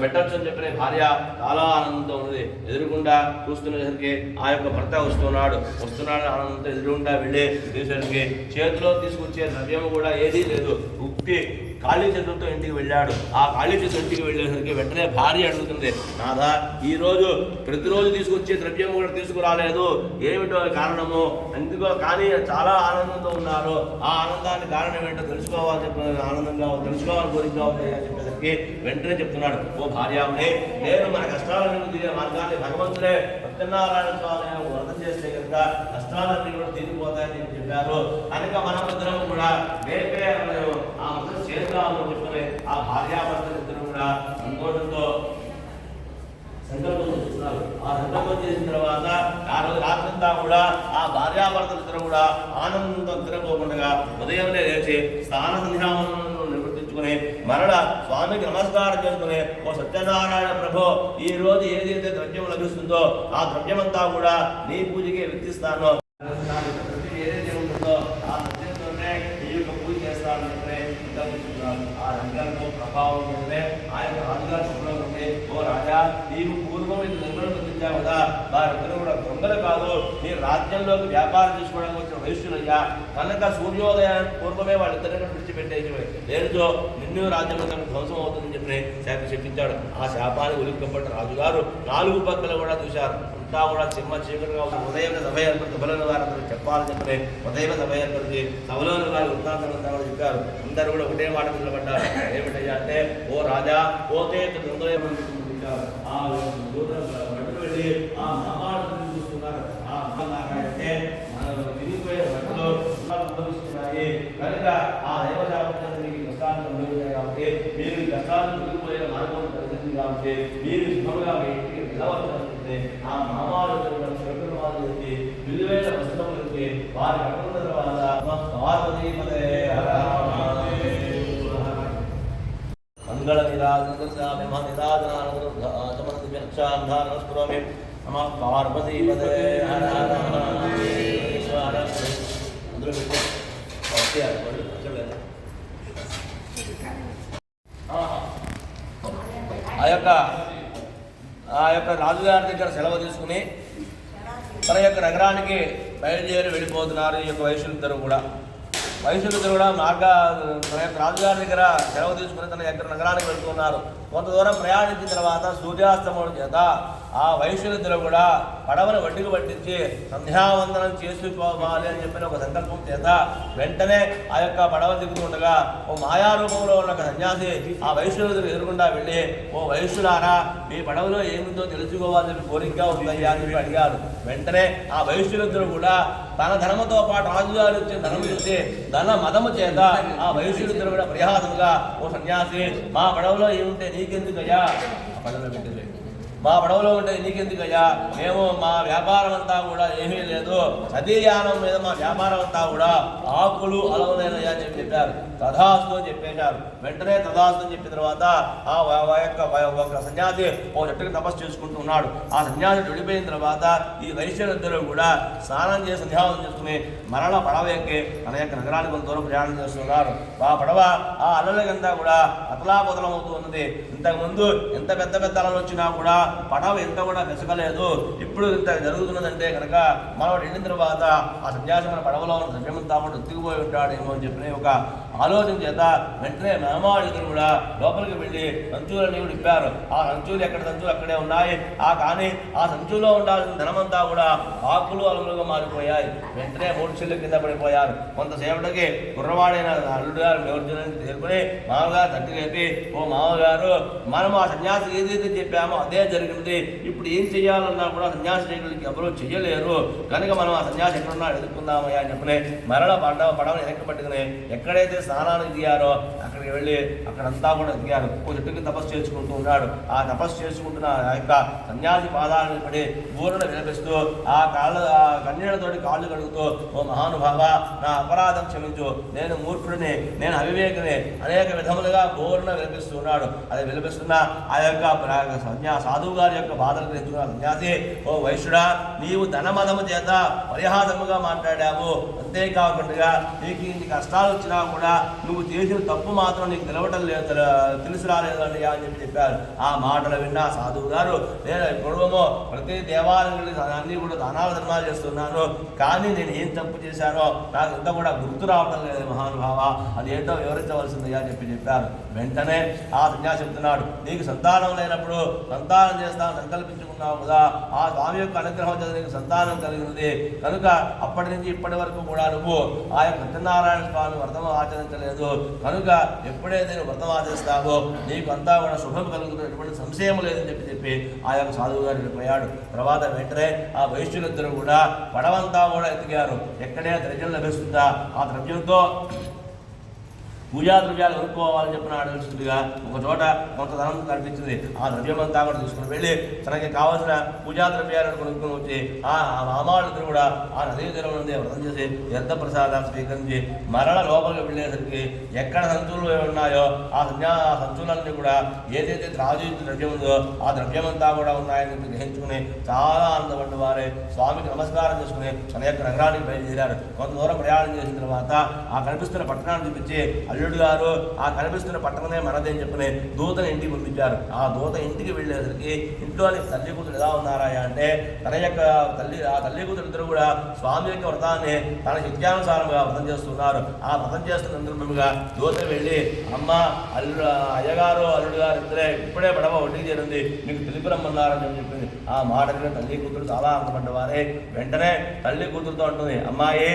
పెట్టచ్చు అని చెప్పిన భార్య చాలా ఆనందంతో ఉన్నది. ఎదురుకుండా చూస్తున్నసరికి ఆ యొక్క భర్త వస్తున్నాడు ఆనందంతో ఎదురుగుండా వెళ్ళి చూసేసరికి చేతిలో తీసుకొచ్చే ద్రవ్యము కూడా ఏదీ లేదు. ఉక్తి ఖాళీ చేతులతో ఇంటికి వెళ్ళాడు. ఆ ఖాళీ చేతులు ఇంటికి వెళ్ళేసరికి వెంటనే భార్య అడుగుతుంది, నాదా ఈరోజు ప్రతిరోజు తీసుకొచ్చే ద్రవ్యం కూడా తీసుకురాలేదు, ఏమిటో కారణము? ఎందుకో కానీ చాలా ఆనందంతో ఉన్నారు. ఆ ఆనందానికి కారణం ఏంటో తెలుసుకోవాలని చెప్పి ఆనందంగా తెలుసుకోవాలని కోరికగా ఉంది అని చెప్పేసరికి వెంటనే చెప్తున్నాడు, ఓ భార్యామణి, నేను మన కష్టాలను తీరే మార్గాన్ని భగవంతుడే సత్యనారాయణ స్వామి వ్రతం చేస్తే కనుక కష్టాలన్నీ కూడా తీరిపోతాయని చెప్పారు. కనుక మనమిద్దరం కూడా రేపే ఆ వ్రతం చేద్దామని చెప్పని ఆ భార్యాభర్తలు ఇద్దరు కూడా సంతోషంతో సంకల్పం చేస్తున్నారు. ఆ సంకల్పం చేసిన తర్వాత ఆ రోజు రాత్రంతా కూడా ఆ భార్యాభర్తలు ఇద్దరు కూడా ఆనందంతో నిద్రపోకుండా ఉదయంలో లేచి స్నాన సంధ్యావనంలో నిర్వర్తించుకుని మరల స్వామికి నమస్కారం చేసుకుని, ఓ సత్యనారాయణ ప్రభో, ఈ రోజు ఏదైతే ద్రవ్యం లభిస్తుందో ఆ ద్రవ్యమంతా కూడా నీ పూజకి వ్యక్తిస్తాను, ఏదైతే ఉంటుందో ఆ ద్రవ్యంతోనే ఈ యొక్క పూజ చేస్తానని ఆ రంగాలకు ప్రభావం ఉంటే ఆ యొక్క రాజుగారి శుభ్రం ఉంటే, ఓ రాజా నీవు పూర్వం ఇది దొంగలు గుర్తించావు కదా, వారిద్దరూ కూడా దొంగలు కాదు, నీ రాజ్యంలోకి వ్యాపారం చేసుకోవడానికి వచ్చిన వయస్సులయ్యా, కనుక సూర్యోదయానికి పూర్వమే వాళ్ళిద్దరిని విడిచిపెట్టేసి లేనితో నిన్ను రాజ్యంలో ధ్వంసం అవుతుందని చెప్పి శాప చెప్పించాడు. ఆ శాపాన్ని ఉలిక్కబడ్డ రాజుగారు 4 పక్కలు కూడా చూశారు. అంతా కూడా సింహ చీకటిగా ఉదయం సభ ఏర్పడి సభలోని వారు అందరూ చెప్పాలని చెప్పి ఉదయం సభ ఏర్పడితే సభలోని వారు వృత్తాంతంతా కూడా చెప్పారు. అందరూ కూడా ఒకటే మాట నిలబడ్డారు, ఏమిటయ్యా అంటే, ఓ రాజా పోతే ఆ బట్టలు వెళ్ళి ఆ మహాభారతం చూస్తున్నారు. ఆ అంటే తిరిగిపోయే బట్టలు అనుభవిస్తున్నాయి కనుక ఆ దైవశాపం మీకు కష్టాలను అనుభవించాయి కాబట్టి మీరు ఈ కష్టాలను తిరిగిపోయే మార్గం కలిగింది కాబట్టి మీరు శుభంగా మీ ఇంటికి వెళ్ళవలసి ఆ మామాలు చేసి విలువైన వస్తువులకి వారి కట్టుకున్న తర్వాత మంగళ నిరాజనాస్పురమి నమ పార్వతీ పదే ఆ యొక్క రాజుగారి దగ్గర సెలవు తీసుకుని తన యొక్క నగరానికి బయలుదేరి వెళ్ళిపోతున్నారు. ఈ యొక్క వయసులిద్దరు కూడా తన యొక్క రాజుగారి దగ్గర సెలవు తీసుకుని తన యొక్క నగరానికి వెళ్తున్నారు. కొంత దూరం ప్రయాణించిన తర్వాత సూర్యాస్తమయం చేత ఆ వయసులిద్దరు కూడా పడవను వడ్డీకి పట్టించి సంధ్యావందనం చేసుకోవాలి అని చెప్పిన ఒక సంకల్పం చేత వెంటనే ఆ యొక్క పడవ దిగుతుండగా ఓ మాయారూపంలో ఉన్న ఒక సన్యాసి ఆ వయసులిద్దరు ఎదురుకుండా వెళ్ళి, ఓ వయసులారా, మీ పడవలో ఏమిటో తెలుసుకోవాలని కోరికగా ఉందయ్యా అని చెప్పి అడిగారు. వెంటనే ఆ వయసులిద్దరు కూడా తన ధనముతో పాటు రాజుగారు ఇచ్చే ధనము చూసి ధన మదము చేత ఆ వయసులిద్దరు కూడా పరిహాసముగా, ఓ సన్యాసి, మా పడవలో ఏముంటే నీకెందుకయ్యా, మా పడవలో ఉంటే నీకెందుకయ్యా, మేము మా వ్యాపారం అంతా కూడా ఏమీ లేదు, సతీయానం మీద మా వ్యాపారం అంతా కూడా ఆకులు అలవలేనయ్యా అని చెప్పారు. తథాస్తు అని చెప్పేశారు. వెంటనే తథాస్తు అని చెప్పిన తర్వాత ఆ యొక్క సన్యాసి ఓ చెట్టుకి తపస్సు చేసుకుంటూ ఉన్నాడు. ఆ సన్యాసి వెళ్ళిపోయిన తర్వాత ఈ వైశ్యులిద్దరూ కూడా స్నానం చేసి సంధ్యావనం చేసుకుని మరణ పడవ ఎక్కి తన యొక్క నగరానికి కొంత దూరం ప్రయాణం చేస్తున్నారు. ఆ పడవ ఆ అలలకంతా కూడా అతలాకుతలమవుతూ ఉన్నది. ఇంతకుముందు ఎంత పెద్ద పెద్ద అలలు వచ్చినా కూడా పడవ ఎంత కూడా వెసగలేదు. ఇప్పుడు ఇంత జరుగుతున్నదంటే కనుక మనం ఎండిన తర్వాత ఆ సన్యాసి మన పడవలో ఉన్న ద్రవ్యమంతా కూడా ఎత్తుకుపోయి ఉంటాడేమో అని చెప్పిన ఒక ఆలోచన చేత వెంటనే మేమాళ్ళిద్దరు కూడా లోపలికి వెళ్ళి సంచులన్నీ కూడా ఇప్పారు. ఆ సంచులు ఎక్కడ సంచులు అక్కడే ఉన్నాయి. కానీ ఆ సంచులో ఉండాల్సిన ధనమంతా కూడా ఆకులు అలుగులుగా మారిపోయాయి. వెంటనే 3 చెల్లు కింద పడిపోయారు. కొంతసేపటికి కుర్రవాడైన అల్లుడు గారు నివర్జనానికి చేరుకుని మామగారు తట్టి లేపి, ఓ మామగారు, మనం ఆ సన్యాసి ఏదైతే చెప్పామో అదే జరిగింది. ఇప్పుడు ఏం చెయ్యాలన్నా కూడా సన్యాసి చేయడానికి ఎవరూ చెయ్యలేరు. కనుక మనం ఆ సన్యాసి ఎక్కడున్నా ఎదుర్కొందామయ్యా అని చెప్పిన మరల పడవని వెనక్కి పట్టుకుని ఎక్కడైతే స్నానానికి దిగారో అక్కడికి వెళ్ళి అక్కడంతా కూడా దిగారు. ఓ చెట్టుకి తపస్సు చేసుకుంటూ ఉన్నాడు. ఆ తపస్సు చేసుకుంటున్న ఆ యొక్క సన్యాసి పాదాలను పడి ఊరను వినిపిస్తూ ఆ కన్యలతోటి కాళ్ళు కడుగుతూ, ఓ మహానుభావ, నా అపరాధం క్షమించు, నేను మూర్ఖుడిని, నేను అవివేకిని అనేక విధములుగా ఊరను వినిపిస్తున్నాడు. అది వినిపిస్తున్న ఆ యొక్క సాధు సాధువు గారి యొక్క బాధలు గ్రహించుకున్న సన్యాసి, ఓ వైశ్యుడా, నీవు ధనమదము చేత పరిహాసముగా మాట్లాడావు. అంతేకాకుండా నీకు ఇన్ని కష్టాలు వచ్చినా కూడా నువ్వు చేసిన తప్పు మాత్రం నీకు నిలవటం లేదు, తెలిసి రాలేదండి అని చెప్పారు. ఆ మాటలు విన్న సాధువు గారు, నేను పూర్వము ప్రతి దేవాలయానికి అన్నీ కూడా దానాలు ధర్మాలు చేస్తున్నాను, కానీ నేను ఏం తప్పు చేశానో నాకు ఇంత కూడా గుర్తు రావటం లేదు మహానుభావ, అది ఏంటో వివరించవలసింది అని చెప్పారు. వెంటనే ఆ సన్యాసి చెప్తున్నాడు, నీకు సంతానం లేనప్పుడు సంతానం చేస్తాను సంకల్పించుకున్నావు కదా, ఆ స్వామి యొక్క అనుగ్రహం చేత నీకు సంతానం కలిగినది కనుక అప్పటి నుంచి ఇప్పటి వరకు కూడా నువ్వు ఆ యొక్క సత్యనారాయణ స్వామి వ్రతం ఆచరించలేదు కనుక ఎప్పుడైతే నువ్వు వ్రతం ఆచరిస్తావో నీకు అంతా కూడా శుభం కలుగుతున్నటువంటి సంశయం లేదని చెప్పి ఆ యొక్క సాధువు గారు వెళ్ళిపోయాడు. తర్వాత వెంటనే ఆ వైశ్యులిద్దరూ కూడా పడవంతా కూడా ఎతికారు, ఎక్కడే ద్రవ్యం లభిస్తుందా, ఆ ద్రవ్యంతో పూజా ద్రవ్యాలు కొనుక్కోవాలని చెప్పిన ఆడవలసిందిగా ఒక చోట కొంత ధనం కనిపించింది. ఆ ద్రవ్యమంతా కూడా తీసుకుని వెళ్ళి తనకి కావాల్సిన పూజా ద్రవ్యాలను కొనుక్కొని వచ్చి ఆ మామాళ్ళిద్దరు కూడా ఆ నదీ తీరం నుండి వ్రతం చేసి తీర్థ ప్రసాదాలు స్వీకరించి మరల లోపలికి వెళ్ళేసరికి ఎక్కడ సంచులు ఉన్నాయో ఆ సంచులన్నీ కూడా ఏదైతే రాజు ద్రవ్యం ఉందో ఆ ద్రవ్యమంతా కూడా ఉన్నాయని చెప్పి గ్రహించుకుని చాలా ఆనందపడ్డ వారే స్వామికి నమస్కారం చేసుకుని తన యొక్క నగరానికి బయలుదేరారు. కొంత దూరం ప్రయాణం చేసిన తర్వాత ఆ కనిపిస్తున్న పట్టణాన్ని చూపించి అల్లుడు గారు ఆ కనిపిస్తున్న పట్టణమే మనదేని చెప్పని దూతని ఇంటికి పంపించారు. ఆ దూత ఇంటికి వెళ్ళేసరికి ఇంట్లోని తల్లి కూతురు ఎలా ఉన్నారా అంటే తన యొక్క తల్లి కూతురు ఇద్దరు కూడా స్వామి యొక్క వ్రతాన్ని తన శక్త్యానుసారంగా వ్రతం చేస్తున్నారు. ఆ వ్రతం చేస్తున్న సందర్భంగా దూత వెళ్ళి, అమ్మ అయ్యగారు అల్లుడు గారు ఇద్దరే ఇప్పుడే పడవ ఒడ్డుకి చేరింది, మీకు తెలిపి రమ్మన్నారని చెప్పింది. ఆ మాటకి తల్లి కూతురు చాలా ఆనందపడ్డవారే వెంటనే తల్లి కూతురుతో అంటుంది, అమ్మాయి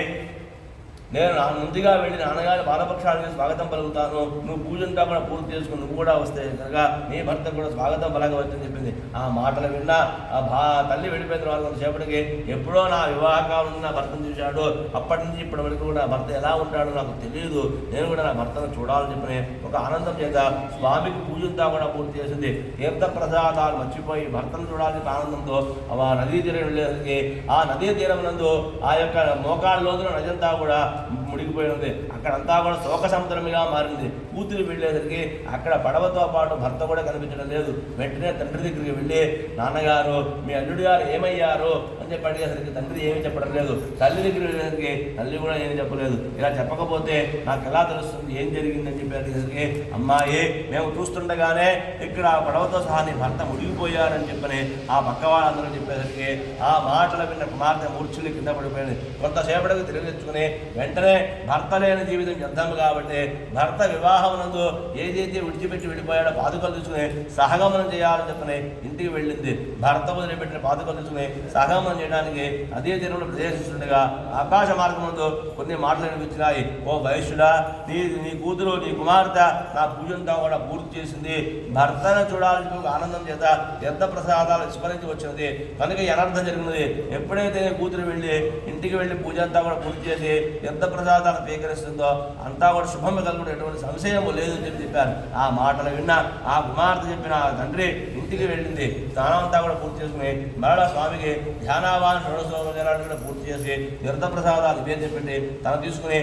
నేను ముందుగా వెళ్ళి నాన్నగారి బాలపక్షానికి స్వాగతం పలుకుతాను, నువ్వు పూజంతా కూడా పూర్తి చేసుకుని నువ్వు కూడా వస్తే కనుక నీ భర్త కూడా స్వాగతం పలకవచ్చని చెప్పింది. ఆ మాటలు విన్నా ఆ తల్లి వెళ్ళిపోయిన తర్వాత కొంతసేపటికి ఎప్పుడో నా వివాహకాలం నా భర్తను చూశాడు, అప్పటి నుంచి ఇప్పటి వరకు కూడా భర్త ఎలా ఉంటాడో నాకు తెలియదు, నేను కూడా నా భర్తను చూడాలని చెప్పిన ఒక ఆనందం చేత స్వామికి పూజంతా కూడా పూర్తి చేసింది. తీర్థ ప్రసాదాలు మర్చిపోయి భర్తను చూడాలని ఆనందంతో ఆ నదీ తీరం వెళ్ళేసరికి ఆ నదీ తీరం నందు ఆ యొక్క మోకాళ్ళ లోతుల నదంతా కూడా ముడిగిపోయినది. అక్కడంతా కూడా శోక సముద్రమిగా మారింది. కూతురు వెళ్ళేసరికి అక్కడ పడవతో పాటు భర్త కూడా కనిపించడం లేదు. వెంటనే తండ్రి దగ్గరికి వెళ్ళి, నాన్నగారు మీ అల్లుడు గారు ఏమయ్యారు అని చెప్పి అడిగేసరికి తండ్రి ఏమీ చెప్పడం లేదు. తల్లి దగ్గర వెళ్ళేసరికి తల్లి కూడా ఏమీ చెప్పలేదు. ఇలా చెప్పకపోతే నాకు ఎలా తెలుస్తుంది ఏం జరిగిందని చెప్పి అడిగేసరికి, అమ్మాయి మేము చూస్తుండగానే ఇక్కడ పడవతో సహా నీ భర్త ముడిగిపోయారని చెప్పని ఆ పక్క వాళ్ళందరూ చెప్పేసరికి ఆ మాటలు విన్న కుమార్తె మూర్ఛులు కింద పడిపోయింది. కొంతసేపటికి తిరిగి తెచ్చుకుని వెంటనే భర్త లేని జీవితం వ్యర్థం కాబట్టి భర్త వివాహమునందు ఏదైతే విడిచిపెట్టి వెళ్ళిపోయాడో పాదుకలు తీసుకుని సహగమనం చేయాలని చెప్పని ఇంటికి వెళ్ళింది. భర్త వదిలిపెట్టిన పాదుకలు తీసుకుని సహగమనం చేయడానికి అదే తీరంలో ప్రవేశిస్తుండగా ఆకాశ మార్గంలో కొన్ని మాటలు వినిపించినాయి. ఓ వైశ్యుడా, నీ కూతురు నీ కుమార్తె నా పూజంతా కూడా పూర్తి చేసింది, భర్తను చూడాలని ఒక ఆనందం చేత తీర్థ ప్రసాదాలు విస్మరించి వచ్చినది కనుక అనర్థం జరిగినది. ఎప్పుడైతే కూతురు వెళ్ళి ఇంటికి వెళ్ళి పూజ అంతా కూడా పూర్తి చేసి ఎంత ప్రసాదాలు స్వీకరిస్తుందో అంతా కూడా శుభం కలుగుతుంది, ఎటువంటి సంశయం లేదని చెప్పారు. ఆ మాటలు విన్న ఆ కుమార్తె చెప్పిన తండ్రి ఇంటికి వెళ్ళింది. స్నానం అంతా కూడా పూర్తి చేసుకుని మరలా స్వామికి ధ్యానావాన్ షోడశోపచారాలు కూడా పూర్తి చేసి తీర్థ ప్రసాదాలు ఇవేం చెప్పండి తను తీసుకుని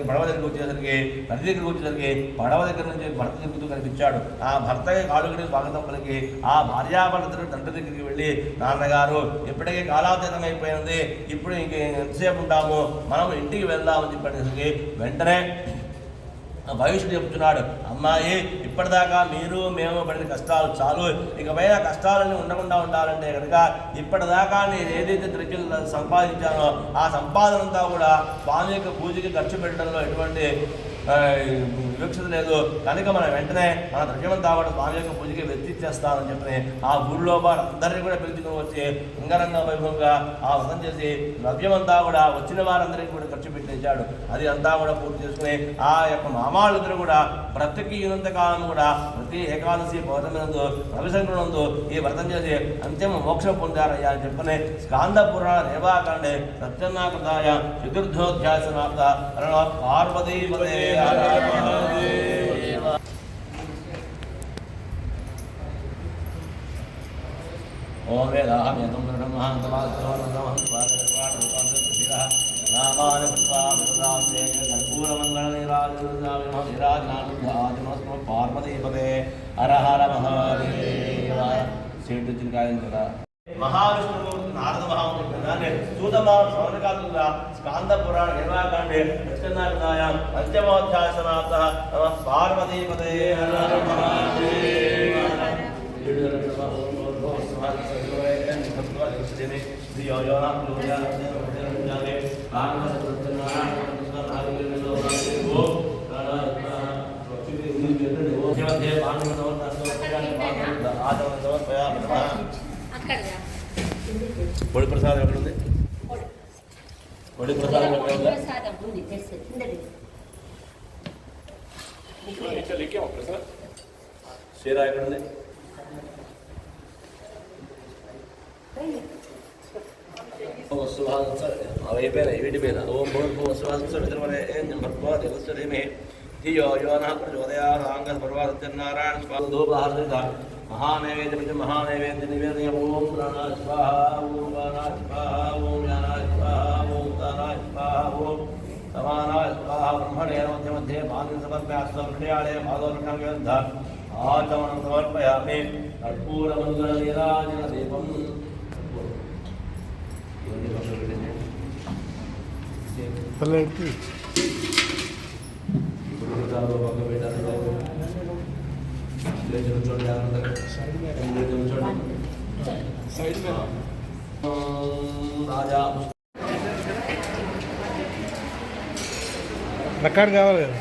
పడవ దగ్గరికి వచ్చేసరికి నది దగ్గరికి వచ్చేసరికి పడవ దగ్గర నుంచి భర్త తిరుగుతూ కనిపించాడు. ఆ భర్తకి కాలుగడి స్వాగతం పలికి ఆ భార్యాభర్తలు తండ్రి దగ్గరికి వెళ్ళి, నాన్నగారు ఇప్పటికే కాలాతీతం అయిపోయింది, ఇప్పుడు ఇంక ఎంతసేపు ఉంటాము, మనం ఇంటికి వెళ్దామని చెప్పేసరికి వెంటనే భవిష్యుడు చెప్తున్నాడు, అమ్మాయి ఇప్పటిదాకా మీరు మేము పడిన కష్టాలు చాలు, ఇకపైన కష్టాలన్నీ ఉండకుండా ఉండాలంటే కనుక ఇప్పటిదాకా నేను ఏదైతే ద్రవ్యం సంపాదించానో ఆ సంపాదన అంతా కూడా స్వామి యొక్క పూజకి ఖర్చు పెట్టడంలో ఎటువంటి వివక్షత లేదు కనుక మనం వెంటనే మన ద్రవ్యమంతా కూడా స్వామి యొక్క పూజకి వెచ్చిచ్చేస్తామని చెప్పి ఆ ఊళ్ళో అందరినీ కూడా పిలుచుకొని వచ్చి అంగరంగ వైభవంగా ఆ వ్రతం చేసి ద్రవ్యమంతా కూడా వచ్చిన వారందరికీ కూడా ఖర్చు పెట్టించాడు. అది అంతా కూడా పూర్తి చేసుకుని ఆ యొక్క మామాళ్ళిద్దరూ కూడా బ్రతికినంత కాలం కూడా ప్రతి ఏకాదశి పౌర్ణమి నందు రవిశంకరునందు ఈ వ్రతం చేసి అంతిమ మోక్షం పొందారయ్యా అని చెప్పని స్కాంద పురాణ రేవాకాండే సత్యనాకృతాయ చతుర్థోధ్యాయ సమాప్త పార్వతీ ఓం వేదాహమేతం పార్వతీపదే హర హర మహాదేవ సేటు వచ్చిన కాయం కదా మహావిష్ణువు నారద మహాముని సూతమా సౌనకాదుగా స్కాంద పురాణ నిర్వాకాండే దక్షిణాయ పంచమోధ్యాయ సమాప్త నమ పార్వతీపదే హర మహాదేవ పొడి ప్రసాదం ఎక్కడ ఉంది పొడి ప్రసాదం ఎక్కడ ఉంది షీరా ఎక్కడ ఉంది అవి అయిపోయినాయి వీటి మీద ఓం భూర్భువస్వామే ధియో యోన ప్రచోదయారాంగ పర్వతనారాయణ స్వాధూపహారిత మహానైవేద్య మహానైవేద్య నివేదయ ఓం ప్రాణాయ స్వాహా ఓం ప్రాణాయ స్వాహా ఓం జ్ఞానాయ స్వాహా ఓం దానాయ స్వాహా ఓం సమానాయ స్వాహా బ్రహ్మణే మధ్య మధ్య పాదం సమర్పయాస్వ హృదయాలయ పాదోర్ణంగ ఆచమనం సమర్పయామి కర్పూరమంగళ నీరాజన దీపం పల్లెకి రకాడు కావాలి కదా